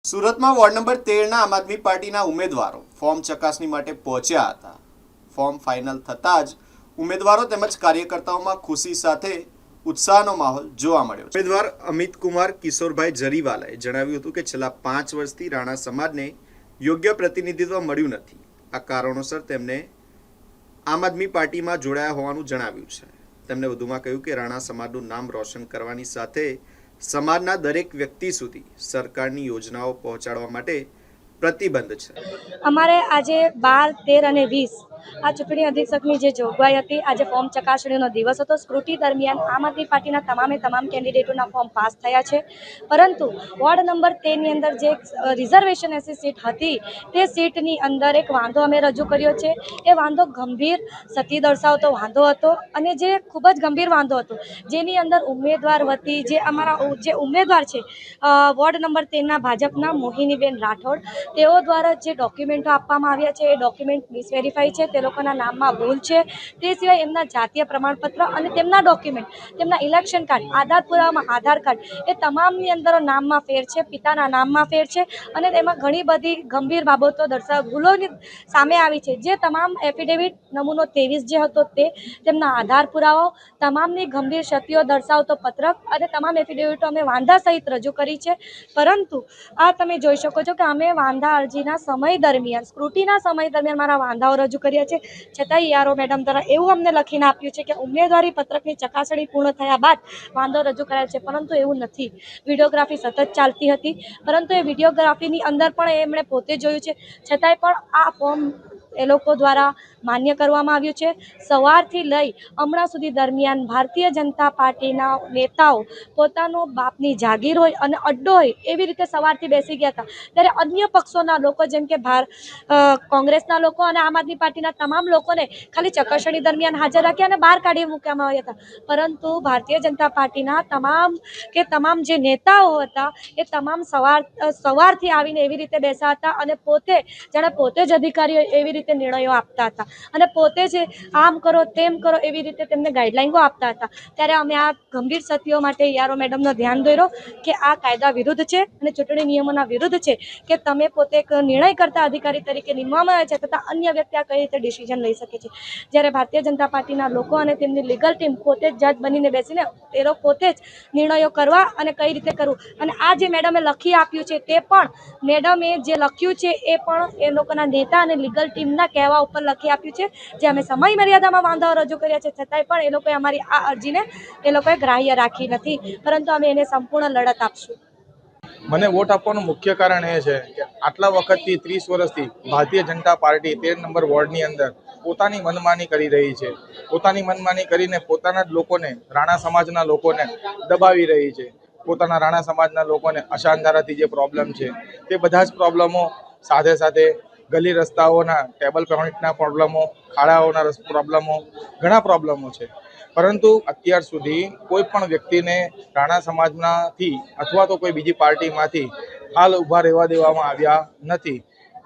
સુરતમાં ward number 13ના આમ આદમી પાર્ટીના ઉમેદવારો ફોર્મ ચકાસણી માટે પહોંચ્યા હતા. ફોર્મ ફાઇનલ થતાં જ ઉમેદવારો તેમજ કાર્યકર્તાઓમાં ખુશી સાથે ઉત્સાહનો માહોલ જોવા મળ્યો. ઉમેદવાર અમિત કુમાર કિશોરભાઈ જરીવાલાએ જણાવ્યું હતું કે છેલ્લા 5 વર્ષથી રાણા સમાજને યોગ્ય પ્રતિનિધિત્વ મળ્યું નથી. આ કારણોસર તેમને આમ આદમી પાર્ટીમાં જોડાયા હોવાનું જણાવ્યું છે. તેમણે વધુમાં કહ્યું કે રાણા સમાજનું નામ રોશન કરવાની સાથે સમાજના દરેક વ્યક્તિ સુધી સરકારની યોજનાઓ પહોંચાડવા માટે પ્રતિબદ્ધ છે. અમારે આજે 12, 13 અને 20 આ ચૂંટણી અધિક્ષકની જે જોગવાઈ હતી, આજે ફોર્મ ચકાસણીનો દિવસ હતો. સ્ક્રુટી દરમિયાન આમ આદમી પાર્ટીના તમામ કેન્ડિડેટોના ફોર્મ પાસ થયા છે, પરંતુ વોર્ડ નંબર 13ની અંદર જે રિઝર્વેશન એસી સીટ હતી, તે સીટની અંદર એક વાંધો અમે રજૂ કર્યો છે. એ વાંધો ગંભીર સતી દર્શાવતો વાંધો હતો અને જે ખૂબ જ ગંભીર વાંધો હતો, જેની અંદર ઉમેદવાર વતી જે અમારા જે ઉમેદવાર છે વોર્ડ નંબર 13ના ભાજપના મોહિનીબેન રાઠોડ, તેઓ દ્વારા જે ડોક્યુમેન્ટો આપવામાં આવ્યા છે એ ડોક્યુમેન્ટ મિસવેરીફાઈ છે, તે લોકોના નામમાં ભૂલ છે. તે સિવાય એમના જાતીય પ્રમાણપત્ર અને તેમના ડોક્યુમેન્ટ, તેમના ઇલેક્શન કાર્ડ, આધાર પુરાવામાં આધાર કાર્ડ, એ તમામની અંદર નામમાં ફેર છે, પિતાના નામમાં ફેર છે અને તેમાં ઘણી બધી ગંભીર બાબતો ભૂલોની સામે આવી છે. જે તમામ એફિડેવિટ નમૂનો 23 જે હતો તે, તેમના આધાર પુરાવાઓ, તમામની ગંભીર ક્ષતિઓ દર્શાવતો પત્રક અને તમામ એફિડેવિટો અમે વાંધા સહિત રજૂ કરી છે. પરંતુ આ તમે જોઈ શકો છો કે અમે વાંધા અરજીના સમય દરમિયાન, સ્ક્રુટીના સમય દરમિયાન મારા વાંધાઓ રજૂ કર્યા છે, છતાંય યારો મેડમ દ્વારા એવું અમને લખીને આપ્યું છે કે ઉમેદવારી પત્રકની ચકાસણી પૂર્ણ થયા બાદ વાંધો રજૂ કરાયો છે, પરંતુ એવું નથી. વિડીયોગ્રાફી સતત ચાલતી હતી, પરંતુ એ વિડીયોગ્રાફીની અંદર પણ એમણે પોતે જોયું છે, છતાંય પણ આ ફોર્મ એ લોકો દ્વારા માન્ય કરવામાં આવ્યું છે. સવારથી લઈ હમણાં સુધી દરમિયાન ભારતીય જનતા પાર્ટીના નેતાઓ પોતાનો બાપની જાગીર હોય અને અડ્ડો હોય એવી રીતે સવારથી બેસી ગયા હતા, ત્યારે અન્ય પક્ષોના લોકો જેમ કે કોંગ્રેસના લોકો અને આમ આદમી પાર્ટીના તમામ લોકોને ખાલી ચકાસણી દરમિયાન હાજર રાખ્યા અને બહાર કાઢી મૂકવામાં આવ્યા હતા. પરંતુ ભારતીય જનતા પાર્ટીના તમામ જે નેતાઓ હતા એ તમામ સવારથી આવીને એવી રીતે બેસા હતા અને પોતે જાણે પોતે જ અધિકારીઓ એવી રીતે નિર્ણયો આપતા હતા અને પોતે જ આમ કરો તેમ કરો એવી રીતે તેમને ગાઈડલાઈનો આપતા હતા. ત્યારે અમે આ ગંભીર ક્ષતિઓ માટે યારો મેડમનો ધ્યાન દોર્યો કે આ કાયદા વિરુદ્ધ છે અને ચૂંટણી નિયમોના વિરુદ્ધ છે કે તમે પોતે એક નિર્ણય કરતા અધિકારી તરીકે નીમવામાં આવે છે, તથા અન્ય વ્યક્તિ આ કઈ રીતે ડિસિઝન લઈ શકે છે. જ્યારે ભારતીય જનતા પાર્ટીના લોકો અને તેમની લીગલ ટીમ પોતે જ જજ બનીને બેસીને એ લોકો પોતે જ નિર્ણયો કરવા અને કઈ રીતે કરવું, અને આ જે મેડમે લખી આપ્યું છે તે પણ મેડમે જે લખ્યું છે એ પણ એ લોકોના નેતા અને લીગલ ટીમના કહેવા ઉપર લખી આપ્યું છે. જે અમે સમય મર્યાદામાં વાંધાઓ રજૂ કર્યા છે, છતાંય પણ એ લોકોએ અમારી આ અરજીને એ લોકોએ ગ્રાહ્ય રાખી નથી, પરંતુ અમે એને સંપૂર્ણ લડત આપશું. મને વોટ આપવાનું મુખ્ય કારણ એ છે કે આટલા વખતથી 30 વર્ષથી ભારતીય જનતા પાર્ટી 13 નંબર વોર્ડની અંદર પોતાની મનમાની કરી રહી છે. પોતાની મનમાની કરીને પોતાના જ લોકોને, રાણા સમાજના લોકોને દબાવી રહી છે. પોતાના રાણા સમાજના લોકોને અશાંતતાથી જે પ્રોબ્લેમ છે તે બધા જ પ્રોબ્લેમો, સાથે સાથે ગલી રસ્તાઓના ટેબલ પોઇન્ટના પ્રોબ્લેમો, ખાડાઓના પ્રોબ્લેમો, ઘણા પ્રોબ્લેમો છે. પરંતુ અત્યાર સુધી કોઈ પણ વ્યક્તિને રાણા સમાજમાંથી અથવા તો કોઈ બીજી પાર્ટીમાંથી હાલ ઊભા રહેવા દેવામાં આવ્યા નથી.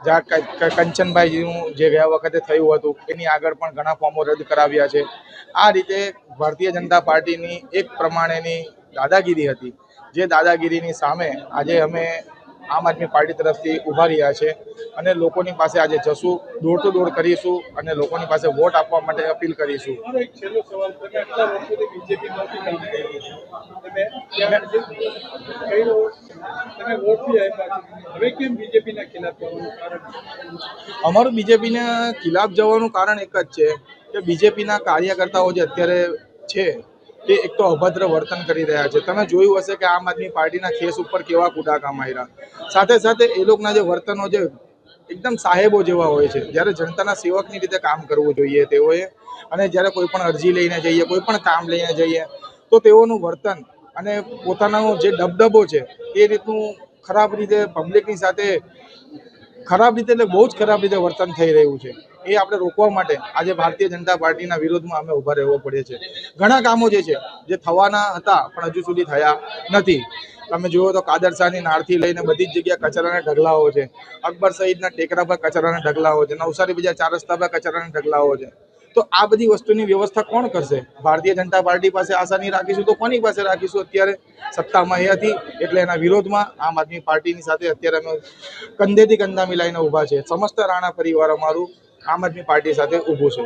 જ્યાં કંચનભાઈજીનું જે ગયા વખતે થયું હતું એની આગળ પણ ઘણા ફોર્મો રદ કરાવ્યા છે. આ રીતે ભારતીય જનતા પાર્ટીની એક પ્રમાણેની દાદાગીરી હતી, જે દાદાગીરીની સામે આજે અમે આમ આદમી પાર્ટી તરફથી ઊભા રહ્યા છે અને લોકોની પાસે આજે જશું, દોડ ટુ દોડ કરીશું અને લોકોની પાસે વોટ આપવા માટે અપીલ કરીશું. અમારું બીજેપીના ખિલાફ જવાનું કારણ એક જ છે કે બીજેપીના કાર્યકર્તાઓ જે અત્યારે છે તે એક તો અભદ્ર વર્તન કરી રહ્યા છે. તમે જોયું હશે કે આમ આદમી પાર્ટીના કેસ ઉપર કેવા કુડાકા માર્યા. સાથે સાથે એ લોકોના જે વર્તનો છે એકદમ સાહેબો જેવા હોય છે. જ્યારે જનતાના સેવકની રીતે કામ કરવું જોઈએ તેઓએ, અને જ્યારે કોઈ પણ અરજી લઈને જઈએ, કોઈ પણ કામ લઈને જઈએ તો તેઓનું વર્તન અને પોતાનો જે દબદબો છે એ રીતનું ખરાબ રીતે પબ્લિકની સાથે ખરાબ રીતે, એટલે બહુ જ ખરાબ રીતે વર્તન થઈ રહ્યું છે. એ આપણે રોકવા માટે આજે ભારતીય જનતા પાર્ટીના વિરોધમાં અમે ઊભા રહેવો પડે છે. ઘણા કામો જે છે જે થવાના હતા પણ હજુ સુધી થયા નથી. તમે જુઓ તો કાદરશાહની નાળથી લઈને બધી જ જગ્યાએ કચરાના ઢગલાઓ છે. અકબર સહિતના ટેકરા પર કચરાના ઢગલાઓ છે. નવસારી બીજા 4 રસ્તા પર કચરાના ઢગલાઓ છે. તો આ બધી વસ્તુની વ્યવસ્થા કોણ કરશે? ભારતીય જનતા પાર્ટી પાસે આશા નહીં રાખીશું તો કોની પાસે રાખીશું? અત્યારે સત્તામાં એ હતી એટલે એના વિરોધમાં આમ આદમી પાર્ટીની સાથે અત્યારે અમે કંધેથી કંધા મિલાઈને ઊભા છે. સમસ્ત રાણા પરિવાર અમારું આમ આદમી પાર્ટી સાથે ઊભું છે.